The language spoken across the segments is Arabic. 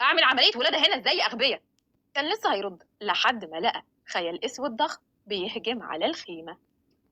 اعمل عمليه ولاده هنا ازاي يا اغبياء؟ كان لسه هيرد لحد ما لقى خيال اسود ضخم بيهجم على الخيمه.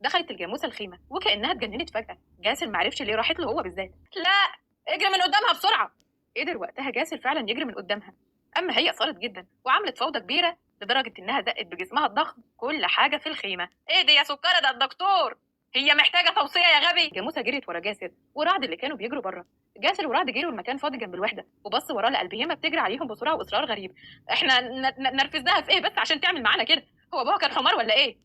دخلت الجاموسه الخيمه وكانها اتجننت فجاه. جاسر معرفش ليه راحت له هو بالذات. لا، اجري من قدامها بسرعه. قدر وقتها جاسر فعلا يجري من قدامها. اما هي صارت جدا وعملت فوضى كبيره لدرجه انها زقت بجسمها الضخم كل حاجه في الخيمه. ايه دي يا سكره؟ ده الدكتور. هي محتاجه توصيه يا غبي. الجاموسه جريت ورا جاسر ورعد اللي كانوا بيجروا بره. جاسر ورعد جروا المكان فاضي جنب الوحده وبص وراه لقى البهيمه بتجري عليهم بسرعه واصرار غريب. احنا نرفزناها في ايه بس عشان تعمل معانا كده؟ هو ابوها كان حمار ولا ايه؟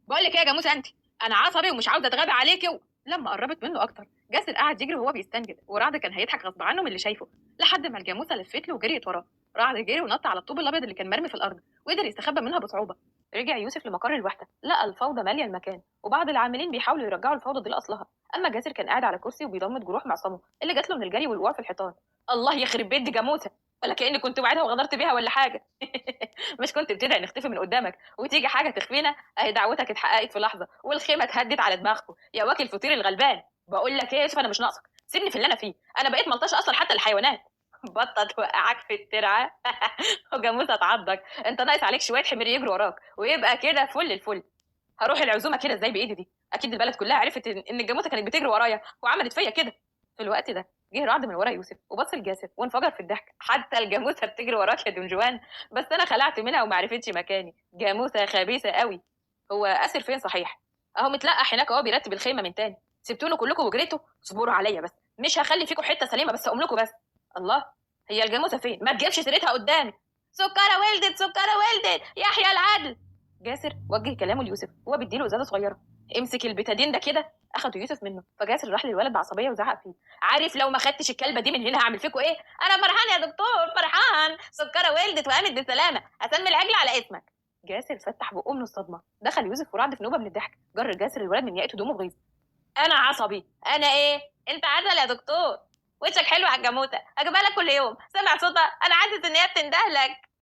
بقول لك ايه يا جاموسه انت، انا عصبي ومش عاوزه اتغابى عليكي لما قربت منه اكتر جاسر قعد يجري وهو بيستنجد ورعد كان هيضحك غصب عنه من اللي شايفه لحد ما الجاموسه لفت له وجريت وراه. رعد جري ونط على الطوب الابيض اللي كان مرمي في الارض وقدر يستخبى منها بصعوبه. رجع يوسف لمقر الوحده لقى الفوضى ماليه المكان وبعض العاملين بيحاولوا يرجعوا الفوضى دي لاصلها. اما جاسر كان قاعد على كرسي وبيضمد جروح معصمه اللي جات له من الجري والوقوع في الحيطان. الله يخرب بيت دي جاموسه، ولا كاني كنت وعدها وغدرت بيها ولا حاجه. مش كنت بتدعي نختفي من قدامك وتيجي حاجه تخفينا؟ اهي دعوتك اتحققت في لحظه والخيمه اتهدت على دماغكم يا واكل فطير الغلبان. بقول لك ايه يا يوسف، انا مش ناقصك، سيبني في اللي انا فيه، انا بقيت ملطشه اصلا حتى الحيوانات. بطل توقعك في الترعه. وجاموسه تعضك، انت ناقص عليك شويه حمير يجروا وراك ويبقى كده فل الفل. هروح العزومه كده ازاي بايدي دي؟ اكيد البلد كلها عرفت ان الجاموسه كانت بتجري ورايا وعملت فيا كده. في الوقت ده جه رعد من ورا يوسف وبص لجاسر وانفجر في الضحك. حتى الجاموسه بتجري وراك يا دونجوان؟ بس انا خلعت منها وما عرفتش مكاني. جاموسه خبيثه قوي. هو اسر فين صحيح؟ اهو متلقح هناك اهو بيرتب الخيمه من تاني. سبتونه كلكم وجريتوا؟ اصبروا عليا بس، مش هخلي فيكم حته سليمه بس اقوم لكم بس. الله، هي الجاموسه فين؟ ما تجيبش سيرتها قدامي. سكره ولدت، سكره ولدت، يحيى العدل. جاسر وجه كلامه ليوسف وهو بيديله ازازه صغيره. امسك البتادين ده كده. اخده يوسف منه فجاسر راح للولد بعصبيه وزعق فيه. عارف لو ما خدتش الكلبه دي من هنا هعمل فيكم ايه؟ انا فرحان يا دكتور، فرحان. سكره ولدت وقامت بالسلامه، اسمي العجل على اسمك. جاسر فتح بقه من الصدمه. دخل يوسف ورعد في نوبه من الضحك. جر جاسر الولد من ياقه هدومه بغيظ. انا عصبي؟ انا ايه؟ انت عسل يا دكتور، وشك حلو على الجاموسه، اجيبها لك كل يوم، سامع صوتها؟ انا حاسس ان هي بتندهلك.